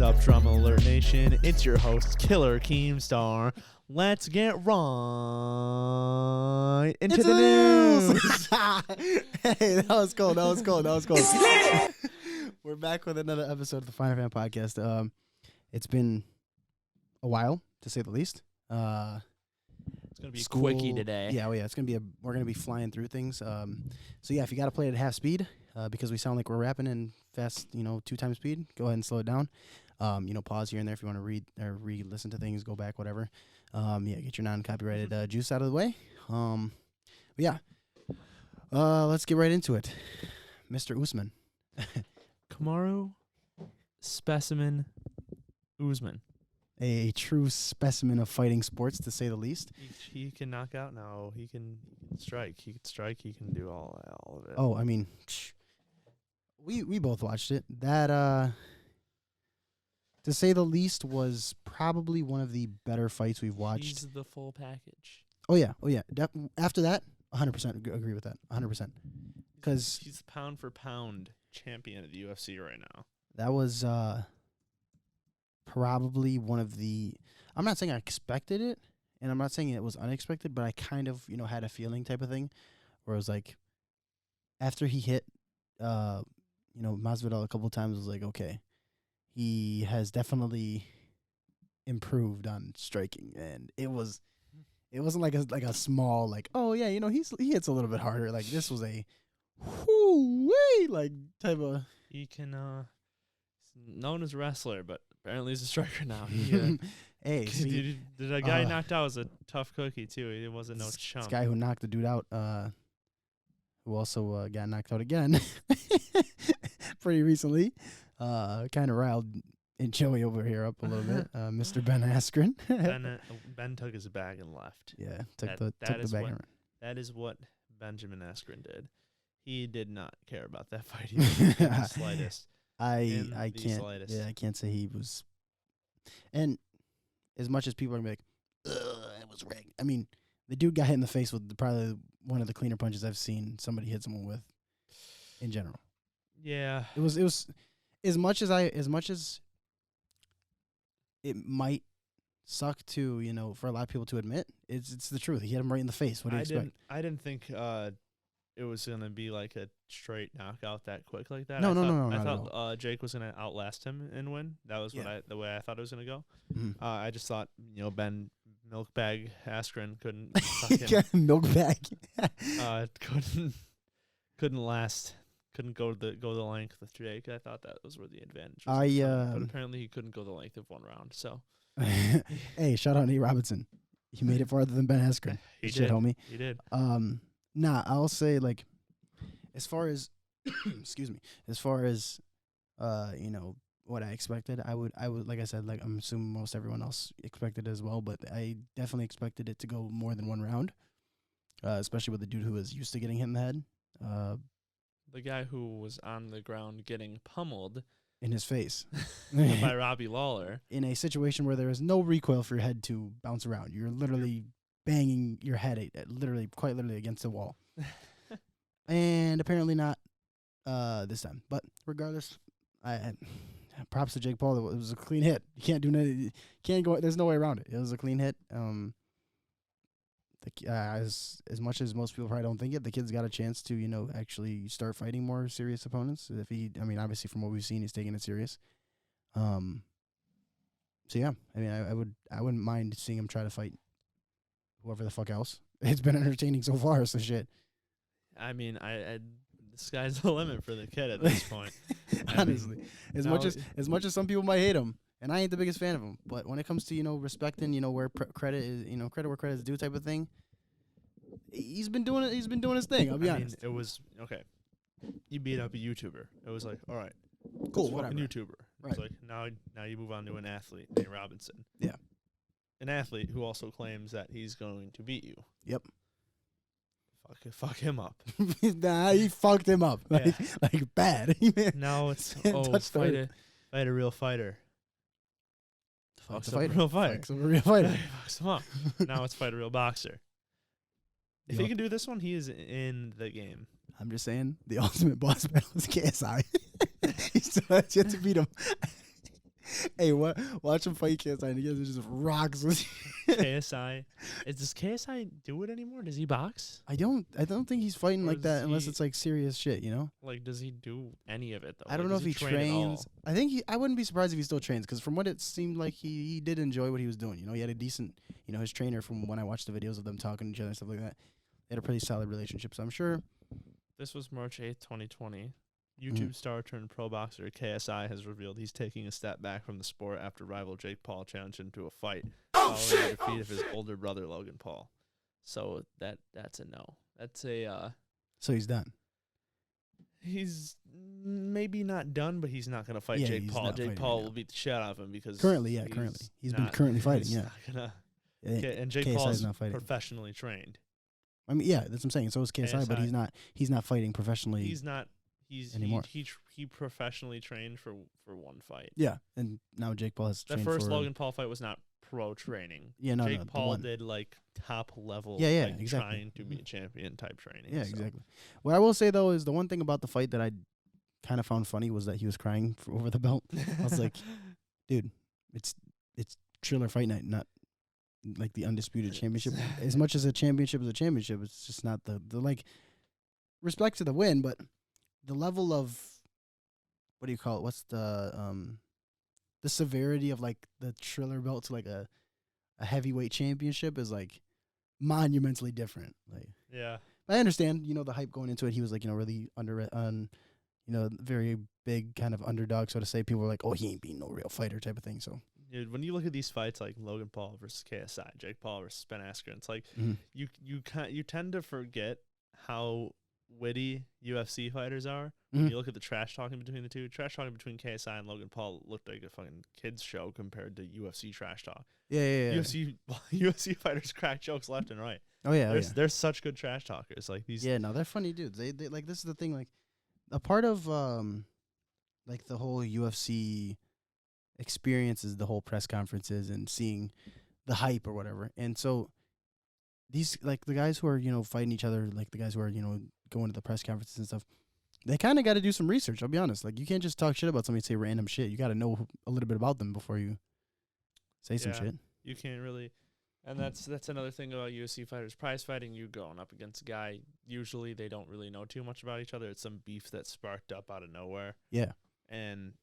is up, Drama Alert Nation? It's your host, Killer Keemstar. Let's get right into the news. Hey, that was cool. We're back with another episode of the Finer Fan Podcast. It's been a while, to say the least. It's gonna be a quickie today. Yeah, it's gonna be we're gonna be flying through things. So yeah, if you gotta play it at half speed, because we sound like we're rapping in fast, 2 times speed, go ahead and slow it down. Pause here and there if you want to read or re-listen to things, go back, whatever. Get your non-copyrighted juice out of the way. Let's get right into it. Mr. Usman. Kamaru Specimen Usman. A true specimen of fighting sports, to say the least. He can knock out now. He can strike. He can strike. He can do all of it. Oh, I mean, we both watched it. That, to say the least, was probably one of the better fights we've watched. He's the full package. Oh, yeah. After that, 100% agree with that. 100%. Because he's pound for pound champion of the UFC right now. That was probably one of the... I'm not saying I expected it, and I'm not saying it was unexpected, but I kind of, had a feeling type of thing where it was like, after he hit, Masvidal a couple of times, I was like, okay, he has definitely improved on striking, and it wasn't like a small, like, oh yeah, he hits a little bit harder. Like, this was a whoo-wee, like, type of... He can, he's known as a wrestler, but apparently he's a striker now. He, hey, the guy knocked out was a tough cookie, too. It wasn't no chump. This guy who knocked the dude out, who also got knocked out again pretty recently, kind of riled Joey over here up a little bit. Mr. Ben Askren. Ben took his bag and left. Yeah, took the bag and ran. That is what Benjamin Askren did. He did not care about that fight in the slightest. I can't. Slightest. Yeah, I can't say he was. And as much as people are gonna be like, "It was rigged," I mean, the dude got hit in the face with probably one of the cleaner punches I've seen somebody hit someone with, in general. Yeah, it was as much as it might suck to for a lot of people to admit. It's the truth. He hit him right in the face. What do you expect? I didn't think it was gonna be like a straight knockout that quick like that. No. I thought Jake was gonna outlast him and win. That was the way I thought it was gonna go. Mm-hmm. I just thought Ben Milkbag Askren couldn't fucking Milkbag couldn't last. Couldn't go the length with Jake. I thought that was where the advantage was. But apparently he couldn't go the length of one round. So hey, shout out Nate Robinson. He made it farther than Ben Askren. He did, homie. He did. I'll say, like, as far as excuse me, as far as what I expected, I would like I said, like, I'm assuming most everyone else expected it as well, but I definitely expected it to go more than one round, especially with the dude who was used to getting hit in the head. The guy who was on the ground getting pummeled in his face by Robbie Lawler in a situation where there is no recoil for your head to bounce around. You're literally banging your head quite literally against the wall. And apparently not this time. But regardless, I props to Jake Paul. It was a clean hit. You can't do nothing. Can't go. There's no way around it. It was a clean hit. As much as most people probably don't think it, the kid's got a chance to actually start fighting more serious opponents. Obviously from what we've seen, he's taking it serious. So yeah, I wouldn't mind seeing him try to fight whoever the fuck else. It's been entertaining so far. So shit. I mean, the sky's the limit for the kid at this point. Honestly, as much as some people might hate him, and I ain't the biggest fan of him, but when it comes to respecting where credit is credit where credit is due type of thing, he's been doing it. He's been doing his thing. I'll be honest. It was okay. You beat up a YouTuber. It was like, all right, cool, whatever. A YouTuber. Right. It's like now you move on to an athlete, Nate Robinson. Yeah. An athlete who also claims that he's going to beat you. Yep. Fuck him up. Nah, he fucked him up. Like bad. Now it's fight a real fighter. Fucks a real fighter. Fucks a real fighter. Fucks him up. Now it's fight a real boxer. If he can do this one, he is in the game. I'm just saying, the ultimate boss battle is KSI. He still has yet to beat him. Hey, what? Watch him fight KSI, and he just rocks with KSI. Does KSI do it anymore? Does he box? I don't think he's fighting Or like that is unless he- it's like serious shit, you know? Like, does he do any of it though? I don't Like, know does if he train at trains. all? I think I wouldn't be surprised if he still trains, because from what it seemed like, he did enjoy what he was doing. You know, he had a decent, you know, his trainer, from when I watched the videos of them talking to each other and stuff like that, they had a pretty solid relationship. So I'm sure. This was March 8th, 2020. Mm-hmm. YouTube star turned pro boxer KSI has revealed he's taking a step back from the sport after rival Jake Paul challenged him to a fight following the defeat of his older brother Logan Paul. So that's a no. That's a So he's done. he's maybe not done, but he's not gonna fight Yeah, Jake he's Paul. not Jake fighting Paul right will now. beat the shit out of him because Currently, he's been currently fighting. he's Yeah, not gonna. Yeah, And Jake KSI Paul is is not fighting. professionally trained. I mean, yeah, that's what I'm saying. So is KSI, but KSI. he's not fighting professionally. He's not. He's anymore. He professionally trained for one fight. Yeah, and now Jake Paul has That trained first for Logan Paul fight was not pro training. Yeah, no, Jake the Paul one. did like top level. Yeah, like, exactly. Trying to be a champion type training. Yeah, so. exactly. What I will say though is the one thing about the fight that I kind of found funny was that he was crying over the belt. I was like, dude, it's Triller Fight Night, not like the undisputed championship. As much as a championship is a championship, it's just not the like respect to the win, but the level of what do you call it? What's the severity of like the Triller belt to like a heavyweight championship is like monumentally different. Like, Yeah. I understand, you know, the hype going into it. He was like, you know, really very big kind of underdog, so to say. People were like, oh, he ain't being no real fighter type of thing. So Dude, when you look at these fights like Logan Paul versus KSI, Jake Paul versus Ben Askren, it's like Mhm. you tend to forget how witty UFC fighters are. Mhm. You look at the trash talking between the two. Trash talking between KSI and Logan Paul looked like a fucking kids show compared to UFC trash talk. yeah. UFC fighters crack jokes left and right. Oh yeah, They're such good trash talkers. Like these. yeah. No, they're funny dudes. They like, this is the thing. Like, a part of like the whole UFC experience is the whole press conferences and seeing the hype or whatever. And so these, like, the guys who are, you know, fighting each other, like the guys who are, you know, going to the press conferences and stuff, they kind of got to do some research. I'll be honest. Like, you can't just talk shit about somebody and say random shit. You got to know a little bit about them before you say some Yeah. shit. You can't really, and that's another thing about UFC fighters. Prize fighting, you going up against a guy. Usually, they don't really know too much about each other. It's some beef that sparked up out of nowhere, Yeah. and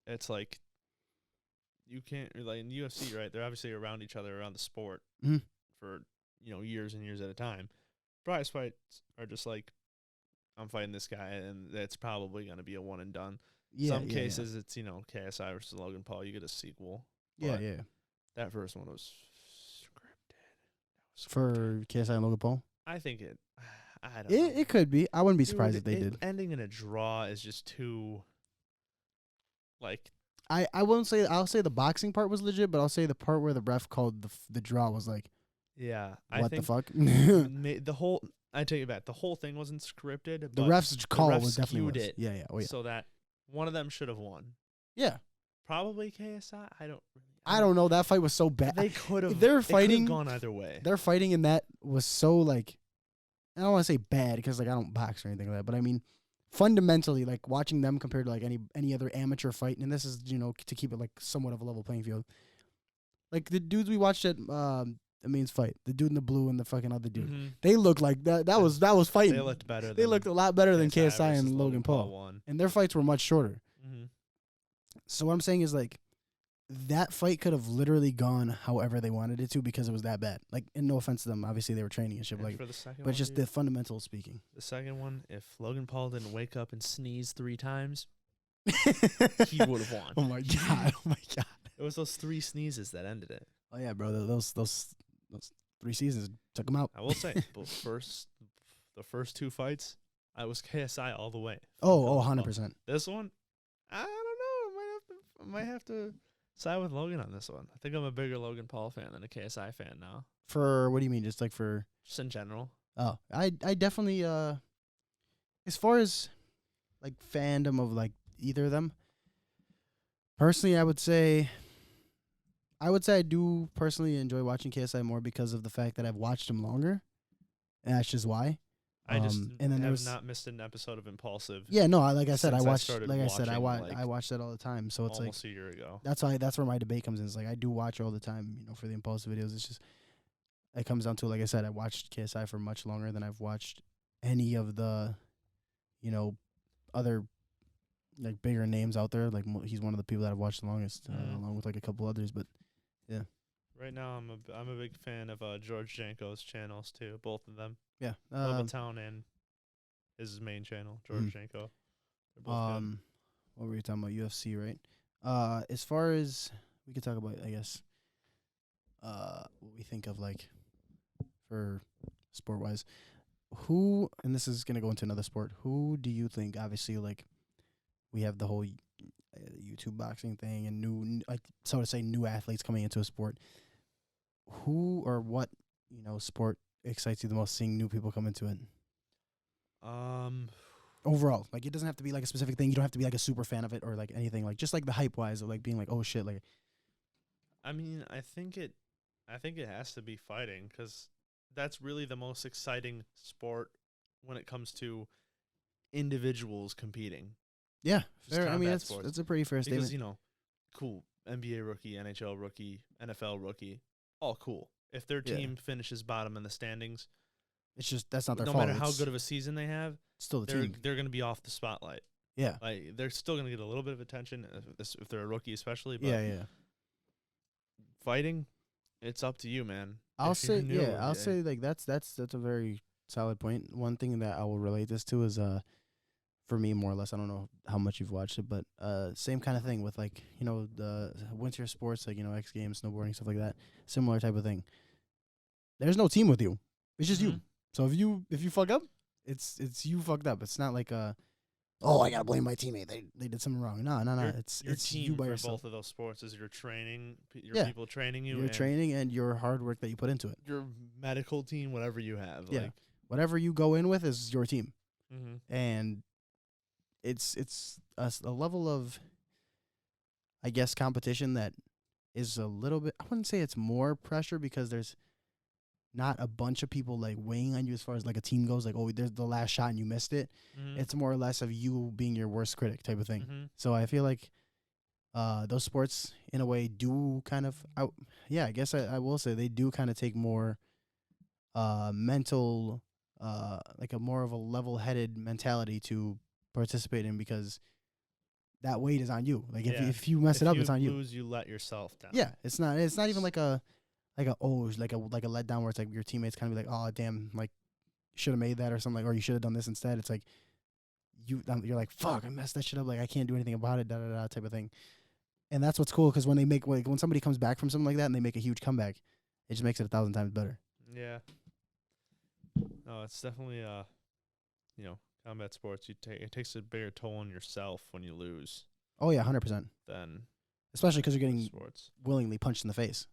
it's like you can't really in UFC, right? They're obviously around each other, around the sport Mhm. for years and years at a time. Prize fights are just like, I'm fighting this guy, and that's probably going to be a one and done. Yeah. Some cases, it's KSI versus Logan Paul. You get a sequel. Yeah. but Yeah. That first one was scripted. For KSI and Logan Paul? I think I don't know. It could be. I wouldn't be Dude, surprised if they did. Ending in a draw is just too, like, I won't say, I'll say the boxing part was legit, but I'll say the part where the ref called the draw was like, yeah. what the fuck? The whole, I take it back. The whole thing wasn't scripted. The but ref's call ref was definitely skewed was. it. Yeah. Oh yeah. So that one of them should have won. Yeah. Probably KSI. I don't know. That fight was so bad. They could have. They're fighting. Gone either way. Their fighting in that was so like, I don't want to say bad because like I don't box or anything like that, but I mean fundamentally, like watching them compared to like any other amateur fight, and this is to keep it like somewhat of a level playing field. Like the dudes we watched at Amin's fight, the dude in the blue and the fucking other dude, Mhm. they looked like that was fighting. They looked better. They looked a lot better than KSI versus and Logan Paul, won. and their fights were much shorter. Mm-hmm. So what I'm saying is like, that fight could have literally gone however they wanted it to because it was that bad. Like, and no offense to them, obviously they were training and shit, And like, for the second but one, just dude, the fundamentals speaking. the second one, if Logan Paul didn't wake up and sneeze 3 times, He he would have won. Oh my god! Oh my god! It was those 3 sneezes that ended it. Oh yeah, bro. Those 3 seasons took him out. I will say, the first 2 fights, I was KSI all the way. Oh, 100%. This one, I don't know. I might have to side with Logan on this one. I think I'm a bigger Logan Paul fan than a KSI fan now. For what do you mean? Just like for? Just in general. Oh, I definitely as far as like fandom of like either of them. Personally, I would say I do personally enjoy watching KSI more because of the fact that I've watched him longer, and that's just why. I just and then have not missed an episode of Impulsive. Yeah, no, like I said, I since I watched. started Like I said, I watching, watch that all the time. So it's like almost a year ago. that's where my debate comes in. It's like I do watch all the time. You know, for the Impulsive videos, it's just it comes down to, like I said, I watched KSI for much longer than I've watched any of the, you know, other like bigger names out there. Like he's one of the people that I've watched the longest, along with like a couple others. But yeah, right now I'm a big fan of George Janko's channels too, both of them. yeah. Levittown and his main channel, George Janko. They're both good. What were you talking about? UFC, right? As far as we could talk about, I guess, what we think of like for sport wise, who, and this is gonna go into another sport. Who do you think? Obviously, like we have the whole YouTube boxing thing and new, like so to say, new athletes coming into a sport. Who or what, you know, sport excites you the most? Seeing new people come into it. Overall, like it doesn't have to be like a specific thing. You don't have to be like a super fan of it or like anything. Like just like the hype wise of like being like, oh shit, like. I mean, I think it has to be fighting, because that's really the most exciting sport when it comes to individuals competing. Yeah, fair. I mean, that's a pretty fair statement. Because, you know, cool, NBA rookie, NHL rookie, NFL rookie, all cool. If their team finishes bottom in the standings, it's just that's not their fault. No matter how good of a season they have, still the team. They're going to be off the spotlight. Yeah, like they're still going to get a little bit of attention if they're a rookie, especially. But yeah. Fighting, it's up to you, man. I'll say like that's a very solid point. One thing that I will relate this to is for me, more or less, I don't know how much you've watched it, but same kind of thing with like, you know, the winter sports, like, you know, X Games, snowboarding, stuff like that. Similar type of thing. There's no team with you. It's just you. So if you fuck up, it's you fucked up. It's not like I gotta blame my teammate. They did something wrong. No. It's you by yourself. Both of those sports is your training, people training you, your training and your hard work that you put into it. Your medical team, whatever you have. Yeah, like, whatever you go in with is your team, and it's a level of, I guess, competition that is a little bit. I wouldn't say it's more pressure because there's not a bunch of people like weighing on you as far as like a team goes. Like, oh, there's the last shot and you missed it. It's more or less of you being your worst critic type of thing. So I feel like those sports in a way do kind of, I guess I will say they do kind of take more mental, like a more of a level-headed mentality to participate in, because that weight is on you. Like if you mess it up, it's on you. If you lose, you let yourself down. Yeah, it's not even like a letdown where it's like your teammates kind of be like, oh damn, like you should have made that or something, like, or you should have done this instead. It's like you're like, fuck, I messed that shit up, like I can't do anything about it, type of thing. And that's what's cool, because when they make when somebody comes back from something like that and they make a huge comeback, it just makes it 1,000 times better. Yeah. No, it's definitely you know, combat sports. It takes a bigger toll on yourself when you lose. Oh yeah, 100%. Then, especially because you're getting willingly punched in the face.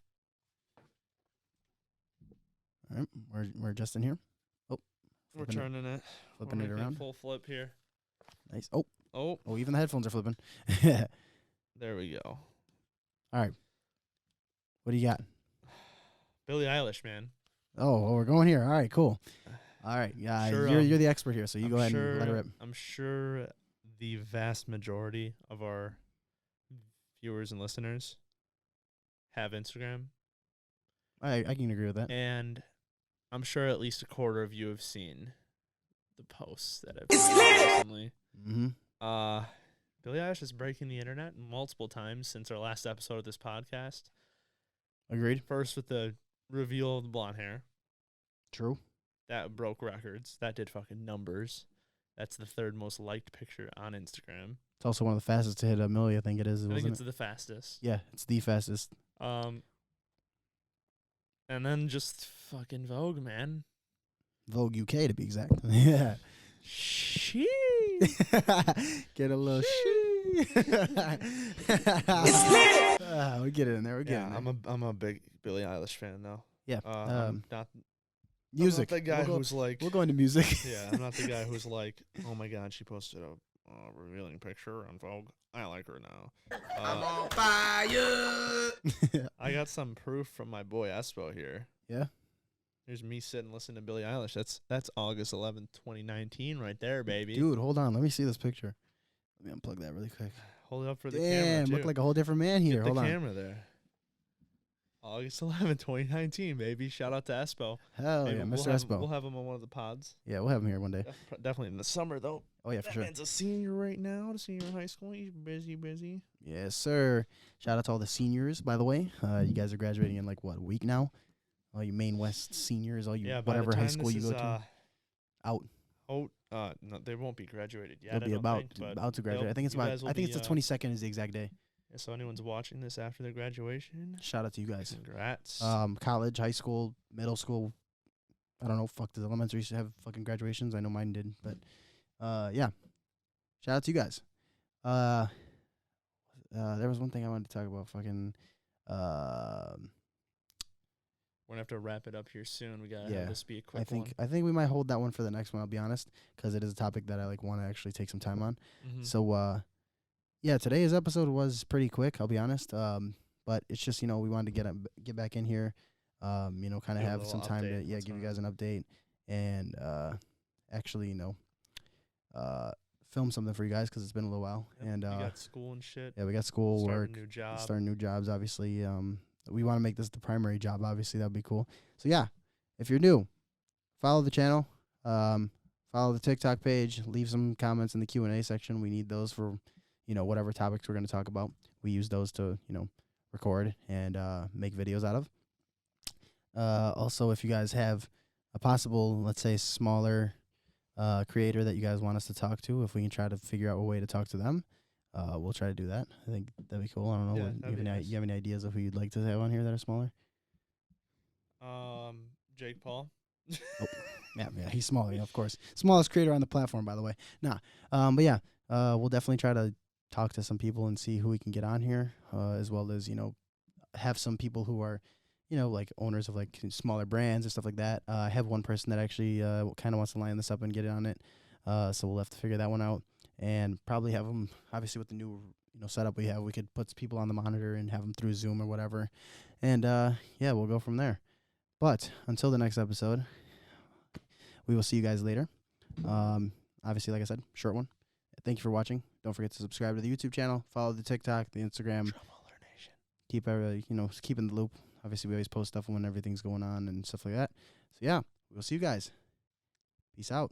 All right, we're adjusting here. Oh, we're turning it, flipping it around. Full flip here. Nice. Oh, even the headphones are flipping. There we go. All right. What do you got? Billie Eilish, man. Oh, well, we're going here. All right, cool. All right, yeah, you're the expert here, so you go ahead and let it rip. I'm sure the vast majority of our viewers and listeners have Instagram. I can agree with that. And I'm sure at least a quarter of you have seen the posts that I've seen recently. Billie Eilish is breaking the internet multiple times since our last episode of this podcast. Agreed. First with the reveal of the blonde hair. True. That broke records. That did fucking numbers. That's the third most liked picture on Instagram. It's also one of the fastest to hit a million, I think it is. I think it's the fastest. Yeah, it's the fastest. And then just fucking Vogue, man. Vogue UK, to be exact. Yeah. She. Get a little she. We get it in there. I'm a big Billie Eilish fan now. Yeah. I'm not music. I'm not the guy who's like. We'll go into music. Yeah, I'm not the guy who's like, oh my god, she posted a revealing picture on Vogue. I like her now. I'm on fire. I got some proof from my boy Espo here. Yeah. There's me sitting listening to Billie Eilish. That's August 11th, 2019 right there, baby. Dude, hold on. Let me see this picture. Let me unplug that really quick. Hold it up for the camera, Damn, too. look like a whole different man here. Get Hold the on. camera there. August 11th, 2019, baby. Shout out to Espo. Hell Maybe yeah, we'll Mr. have Espo. We'll have him on one of the pods. Yeah, we'll have him here one day. Definitely in the summer, though. Oh, yeah, for That sure. man's a senior right now, a senior in high school. He's busy. Yes, sir. Shout out to all the seniors, by the way. You guys are graduating in, like, what, a week now? All you Maine West seniors, all you whatever high school you go to. Out. No, they won't be graduated yet. They'll be about to graduate. I think it's the 22nd is the exact day. Yeah, so anyone's watching this after their graduation, shout out to you guys. Congrats. College, high school, middle school. I don't know. Fuck, does elementary used to have fucking graduations? I know mine did, but yeah. Shout out to you guys. There was one thing I wanted to talk about. Fucking. We're gonna have to wrap it up here soon. We gotta have this be a quick one. I think we might hold that one for the next one. I'll be honest, because it is a topic that I want to actually take some time on. Mm-hmm. So yeah, today's episode was pretty quick. I'll be honest. But it's just we wanted to get back in here. Kind of have some time to give you guys an update and actually film something for you guys because it's been a little while. Yep, and we got school and shit. Yeah, we got school, work, starting new jobs. Obviously, we want to make this the primary job. Obviously, that'd be cool. So yeah, if you're new, follow the channel, follow the TikTok page, leave some comments in the Q&A section. We need those for whatever topics we're going to talk about. We use those to record and make videos out of. Also, if you guys have a possible, let's say, smaller creator that you guys want us to talk to, if we can try to figure out a way to talk to them, we'll try to do that. I think that'd be cool. I don't know. Yeah, You have any ideas of who you'd like to have on here that are smaller? Jake Paul. Oh, yeah, he's smaller, of course. Smallest creator on the platform, by the way. But yeah, we'll definitely try to talk to some people and see who we can get on here, as well as have some people who are like owners of like smaller brands and stuff like that. I have one person that actually kind of wants to line this up and get it on it, so we'll have to figure that one out. And probably have them, obviously, with the new setup we have, we could put people on the monitor and have them through Zoom or whatever. And, yeah, we'll go from there. But until the next episode, we will see you guys later. Obviously, like I said, short one. Thank you for watching. Don't forget to subscribe to the YouTube channel. Follow the TikTok, the Instagram. Keep keep in the loop. Obviously, we always post stuff when everything's going on and stuff like that. So, yeah, we'll see you guys. Peace out.